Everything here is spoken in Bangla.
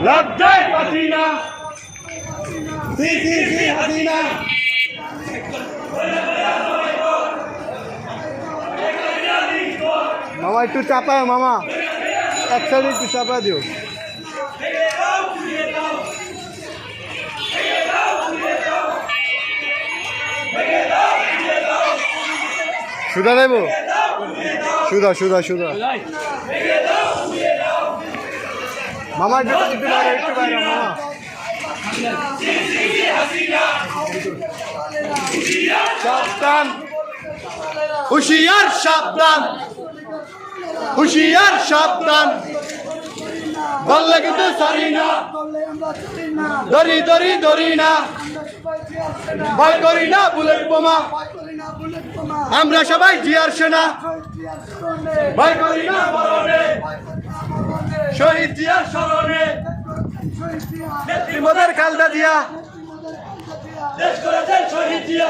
লজ্জায় বাঁচি না, জি জি জি হাসিনা। মামা একটু চাপায়, মামা এক সাইডে একটু চাপা দিও। সুধা দেব, সুধা সুধা সুধা। মামা একটু বাইরে, একটু বাইরে মামা। সাবধান, হুঁশিয়ার সাবধান, হুঁশিয়ার সাবধান, বললে কিন্তু সরি না, দরি দরি দরি না, ভয় করি না বুলেট বোমা, আমরা সবাই জিয়ার সেনা, ভয় করি না মরণে, শহীদ জিয়ার স্মরণে, নেত্রী মোদের খালেদা জিয়া, দেশ করেছেন শহীদ জিয়া।